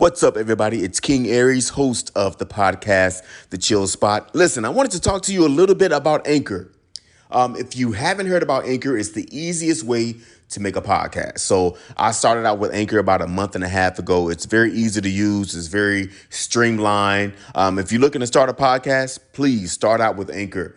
What's up, everybody? It's King Aries, host of the podcast, The Chill Spot. Listen, I wanted to talk to you a little bit about Anchor. If you haven't heard about Anchor, it's the easiest way to make a podcast. So I started out with Anchor about a month and a half ago. It's very easy to use. It's very streamlined. If you're looking to start a podcast, please start out with Anchor.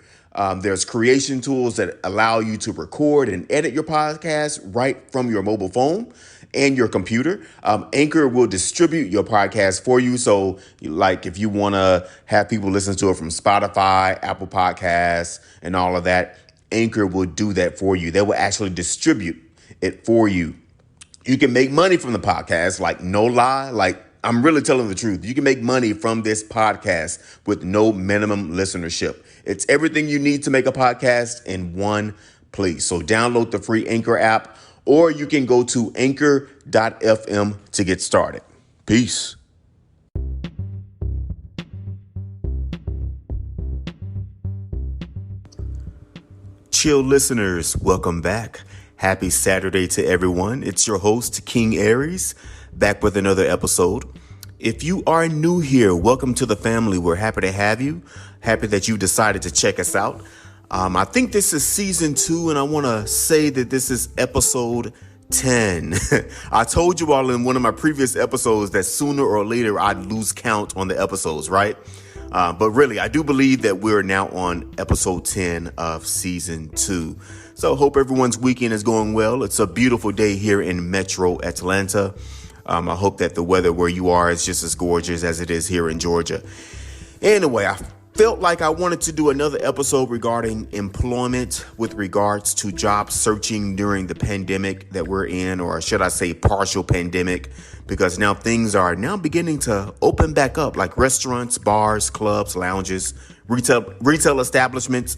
There's creation tools that allow you to record and edit your podcast right from your mobile phone and your computer. Anchor will distribute your podcast for you. So like if you want to have people listen to it from Spotify, Apple Podcasts, and all of that, Anchor will do that for you. They will actually distribute it for you. You can make money from the podcast, like no lie, like I'm really telling the truth. You can make money from this podcast with no minimum listenership. It's everything you need to make a podcast in one place. So download the free Anchor app, or you can go to anchor.fm to get started. Peace. Chill listeners, welcome back. Happy Saturday to everyone. It's your host, King Aries, back with another episode. If you are new here, welcome to the family. We're happy to have you. Happy that you decided to check us out. I think this is season 2, and I want to say that this is episode 10. I told you all in one of my previous episodes that sooner or later I'd lose count on the episodes, right? But really, I do believe that we're now on episode 10 of season 2. So hope everyone's weekend is going well. It's a beautiful day here in Metro Atlanta. I hope that the weather where you are is just as gorgeous as it is here in Georgia. Anyway, I felt like I wanted to do another episode regarding employment with regards to job searching during the pandemic that we're in, or should I say partial pandemic, because now things are now beginning to open back up, like restaurants, bars, clubs, lounges, retail establishments,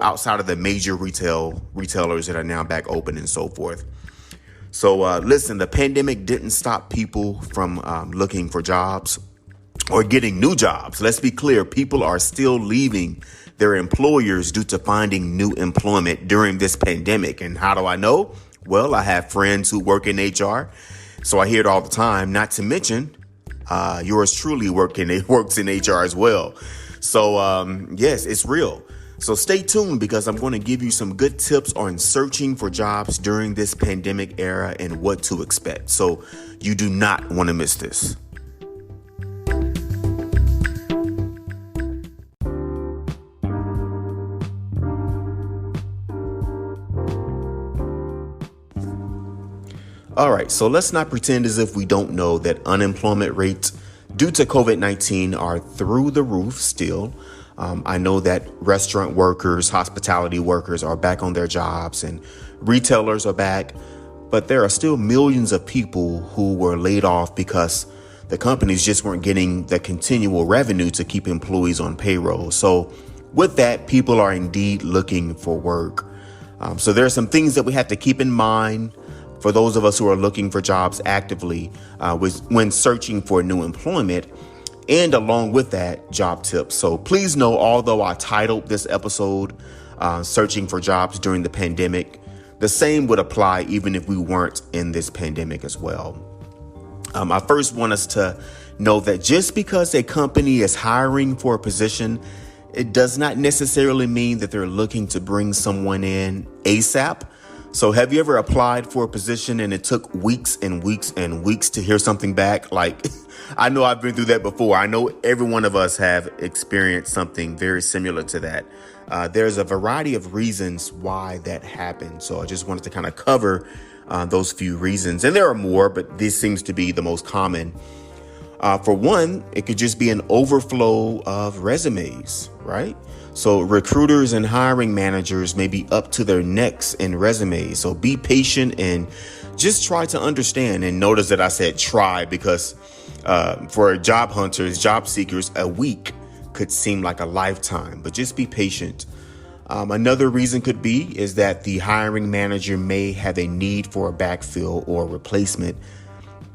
outside of the major retailers that are now back open and so forth. So listen, the pandemic didn't stop people from looking for jobs or getting new jobs. Let's be clear. People are still leaving their employers due to finding new employment during this pandemic. And how do I know? Well, I have friends who work in HR, so I hear it all the time. Not to mention, yours truly works in HR as well. So yes, it's real. So stay tuned, because I'm going to give you some good tips on searching for jobs during this pandemic era and what to expect. So you do not want to miss this. All right, so let's not pretend as if we don't know that unemployment rates due to COVID-19 are through the roof still. I know that restaurant workers, hospitality workers are back on their jobs and retailers are back, but there are still millions of people who were laid off because the companies just weren't getting the continual revenue to keep employees on payroll. So with that, people are indeed looking for work. So there are some things that we have to keep in mind for those of us who are looking for jobs actively when searching for new employment. And along with that, job tips. So please know, although I titled this episode Searching for Jobs During the Pandemic, the same would apply even if we weren't in this pandemic as well. I first want us to know that just because a company is hiring for a position, it does not necessarily mean that they're looking to bring someone in ASAP. So have you ever applied for a position and it took weeks and weeks and weeks to hear something back? Like, I know I've been through that before. I know every one of us have experienced something very similar to that. There's a variety of reasons why that happened. So I just wanted to kind of cover those few reasons. And there are more, but this seems to be the most common. For one, it could just be an overflow of resumes, right? So recruiters and hiring managers may be up to their necks in resumes. So be patient and just try to understand. And notice that I said try, because for job hunters, job seekers, a week could seem like a lifetime, but just be patient. Another reason could be is that the hiring manager may have a need for a backfill or replacement,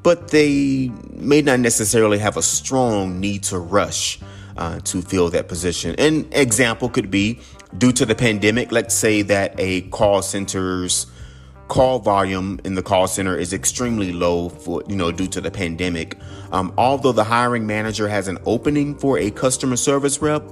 but they may not necessarily have a strong need to rush to fill that position. An example could be due to the pandemic. Let's say that a call center's call volume in the call center is extremely low for, due to the pandemic. Although the hiring manager has an opening for a customer service rep,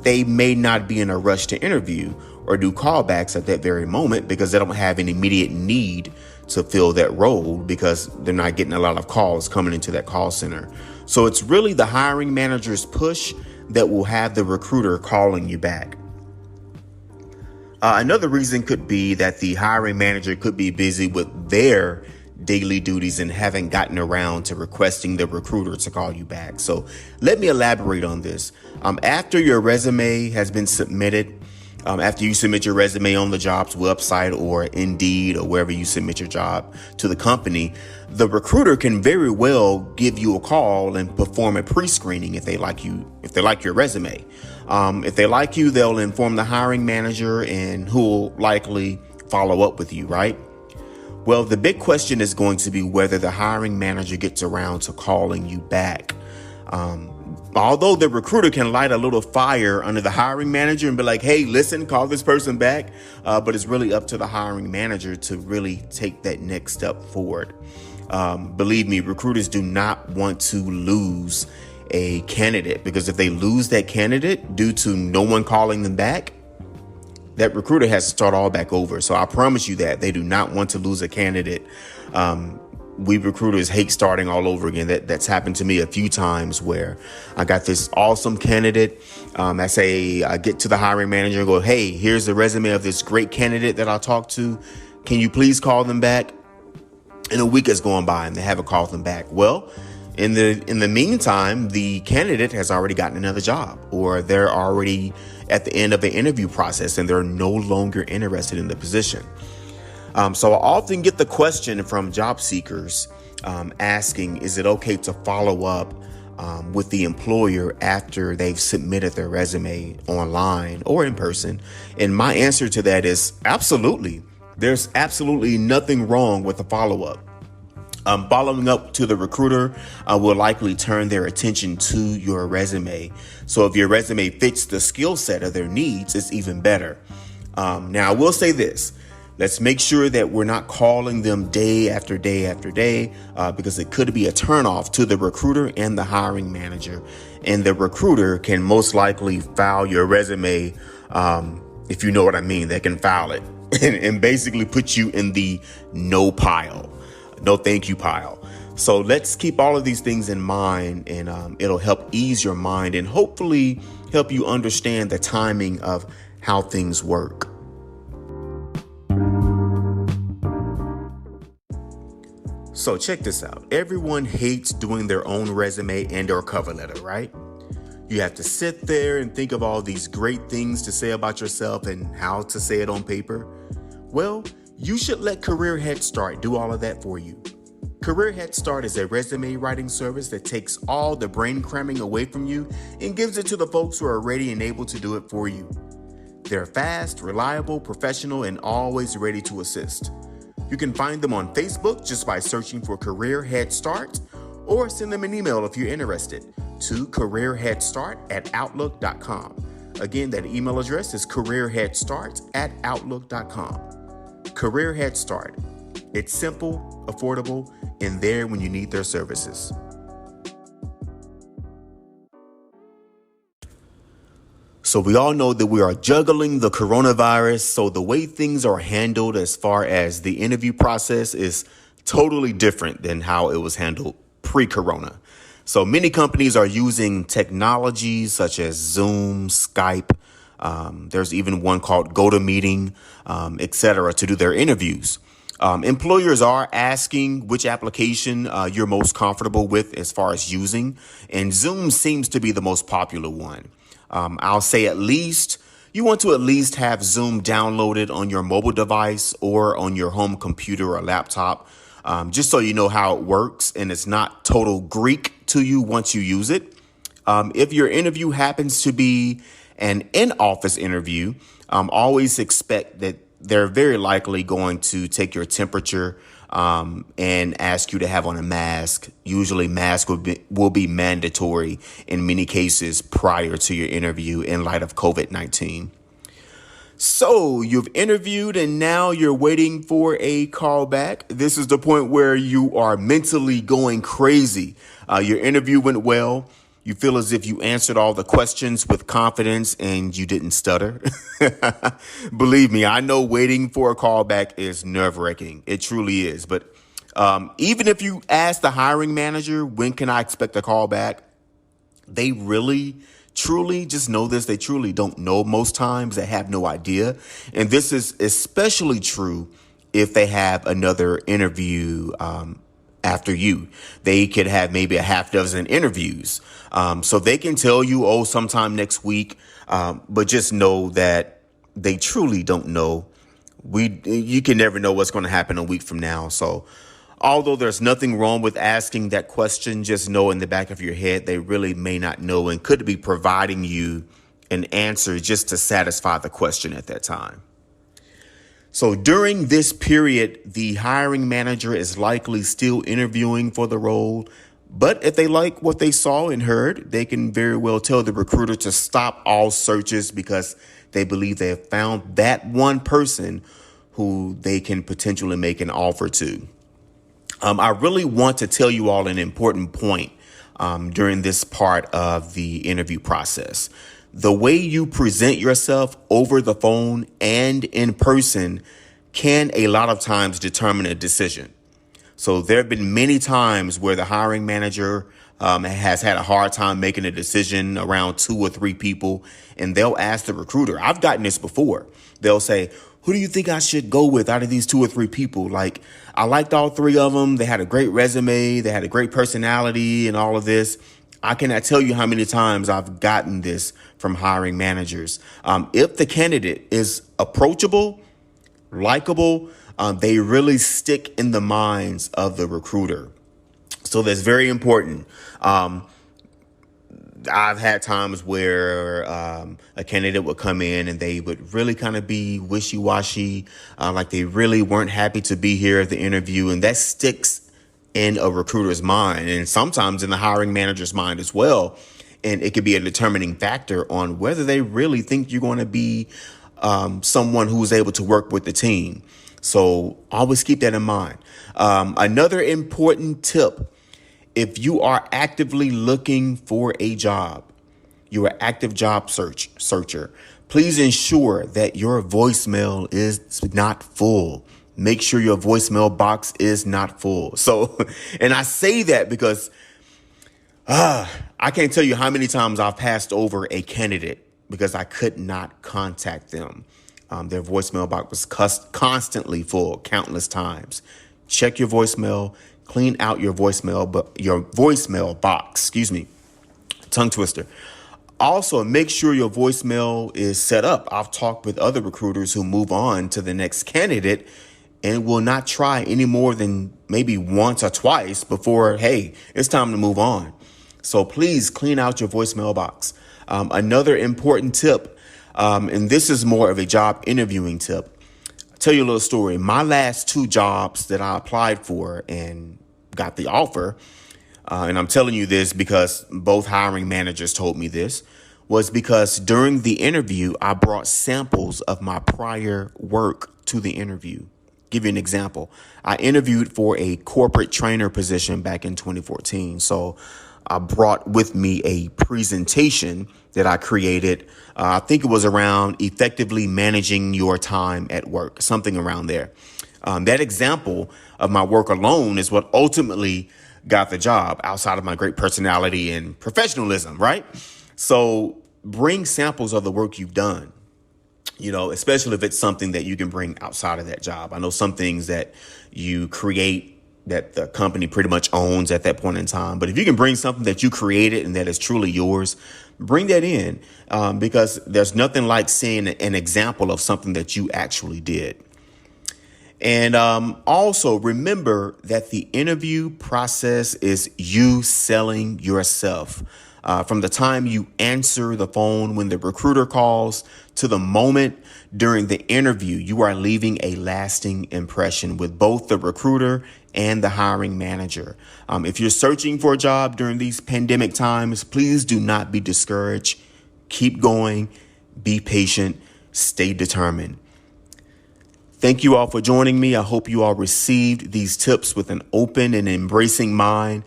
they may not be in a rush to interview or do callbacks at that very moment because they don't have an immediate need to fill that role because they're not getting a lot of calls coming into that call center. So it's really the hiring manager's push that will have the recruiter calling you back. Another reason could be that the hiring manager could be busy with their daily duties and haven't gotten around to requesting the recruiter to call you back. So let me elaborate on this. After your resume has been submitted, after you submit your resume on the jobs website or Indeed or wherever you submit your job to the company, the recruiter can very well give you a call and perform a pre-screening if they like your resume. If they like you, they'll inform the hiring manager and who will likely follow up with you, right? Well, the big question is going to be whether the hiring manager gets around to calling you back. Although the recruiter can light a little fire under the hiring manager and be like, hey, listen, call this person back. But it's really up to the hiring manager to really take that next step forward. Believe me, recruiters do not want to lose a candidate because if they lose that candidate due to no one calling them back, that recruiter has to start all back over. So I promise you that they do not want to lose a candidate. We recruiters hate starting all over again. That's happened to me a few times where I got this awesome candidate. I get to the hiring manager and go, hey, here's the resume of this great candidate that I talked to. Can you please call them back? And a week has gone by and they haven't called them back. Well, in the meantime, the candidate has already gotten another job or they're already at the end of an interview process and they're no longer interested in the position. So I often get the question from job seekers asking, is it okay to follow up with the employer after they've submitted their resume online or in person? And my answer to that is absolutely. There's absolutely nothing wrong with a follow-up. Following up to the recruiter will likely turn their attention to your resume. So if your resume fits the skill set of their needs, it's even better. Now, I will say this. Let's make sure that we're not calling them day after day after day because it could be a turnoff to the recruiter and the hiring manager. And the recruiter can most likely file your resume, if you know what I mean. They can file it and basically put you in the no pile. No thank you pile. So let's keep all of these things in mind and it'll help ease your mind and hopefully help you understand the timing of how things work. So check this out. Everyone hates doing their own resume and or cover letter, right? You have to sit there and think of all these great things to say about yourself and how to say it on paper. Well, you should let Career Head Start do all of that for you. Career Head Start is a resume writing service that takes all the brain cramming away from you and gives it to the folks who are ready and able to do it for you. They're fast, reliable, professional, and always ready to assist. You can find them on Facebook just by searching for Career Head Start or send them an email if you're interested to careerheadstart@outlook.com. Again, that email address is careerheadstart@outlook.com. Career Head Start. It's simple, affordable, and there when you need their services. So we all know that we are juggling the coronavirus. So the way things are handled as far as the interview process is totally different than how it was handled pre-corona. So many companies are using technologies such as Zoom, Skype. There's even one called GoToMeeting, etc., to do their interviews. Employers are asking which application you're most comfortable with as far as using, and Zoom seems to be the most popular one. I'll say you want to at least have Zoom downloaded on your mobile device or on your home computer or laptop, just so you know how it works and it's not total Greek to you once you use it. If your interview happens to be an in-office interview, always expect that they're very likely going to take your temperature and ask you to have on a mask. Usually mask will be mandatory in many cases prior to your interview in light of COVID-19. So you've interviewed and now you're waiting for a call back. This is the point where you are mentally going crazy. Your interview went well. You feel as if you answered all the questions with confidence and you didn't stutter. Believe me, I know waiting for a call back is nerve-wracking. It truly is. But even if you ask the hiring manager, when can I expect a call back? They really, truly just know this. They truly don't know most times. They have no idea. And this is especially true if they have another interview after you. They could have maybe a half dozen interviews. So they can tell you, oh, sometime next week. But just know that they truly don't know. You can never know what's going to happen a week from now. So although there's nothing wrong with asking that question, just know in the back of your head, they really may not know and could be providing you an answer just to satisfy the question at that time. So during this period, the hiring manager is likely still interviewing for the role. But if they like what they saw and heard, they can very well tell the recruiter to stop all searches because they believe they have found that one person who they can potentially make an offer to. I really want to tell you all an important point during this part of the interview process. The way you present yourself over the phone and in person can a lot of times determine a decision. So there have been many times where the hiring manager has had a hard time making a decision around 2 or 3 people, and they'll ask the recruiter. I've gotten this before. They'll say, who do you think I should go with out of these 2 or 3 people? Like, I liked all 3 of them. They had a great resume. They had a great personality and all of this. I cannot tell you how many times I've gotten this from hiring managers. If the candidate is approachable, likable, they really stick in the minds of the recruiter. So that's very important. I've had times where a candidate would come in and they would really kind of be wishy-washy, like they really weren't happy to be here at the interview. And that sticks in a recruiter's mind and sometimes in the hiring manager's mind as well. And it could be a determining factor on whether they really think you're going to be someone who's able to work with the team. So always keep that in mind. Another important tip: if you are actively looking for a job, you're an active job searcher, please ensure that your voicemail is not full. Make sure your voicemail box is not full. So, and I say that because I can't tell you how many times I've passed over a candidate because I could not contact them. Their voicemail box was constantly full, countless times. Check your voicemail. Clean out your voicemail box. Tongue twister. Also, make sure your voicemail is set up. I've talked with other recruiters who move on to the next candidate and will not try any more than maybe once or twice before, hey, it's time to move on. So please clean out your voicemail box. Another important tip, and this is more of a job interviewing tip. I'll tell you a little story. My last 2 jobs that I applied for and got the offer, and I'm telling you this because both hiring managers told me this, was because during the interview, I brought samples of my prior work to the interview. Give you an example. I interviewed for a corporate trainer position back in 2014. So I brought with me a presentation that I created. I think it was around effectively managing your time at work, something around there. That example of my work alone is what ultimately got the job outside of my great personality and professionalism, right? So bring samples of the work you've done, especially if it's something that you can bring outside of that job. I know some things that you create that the company pretty much owns at that point in time. But if you can bring something that you created and that is truly yours, bring that in because there's nothing like seeing an example of something that you actually did. And also remember that the interview process is you selling yourself. From the time you answer the phone when the recruiter calls to the moment during the interview, you are leaving a lasting impression with both the recruiter and the hiring manager. If you're searching for a job during these pandemic times, please do not be discouraged. Keep going. Be patient. stay determined. Thank you all for joining me. I hope you all received these tips with an open and embracing mind.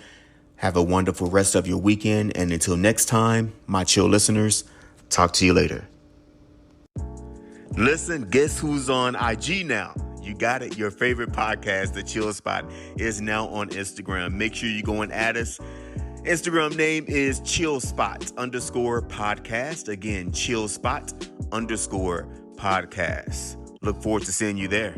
Have a wonderful rest of your weekend. And until next time, my chill listeners, talk to you later. Listen, guess who's on IG now? You got it. Your favorite podcast, The Chill Spot, is now on Instagram. Make sure you go and add us. Instagram name is chillspot_podcast. Again, chillspot_podcast. Look forward to seeing you there.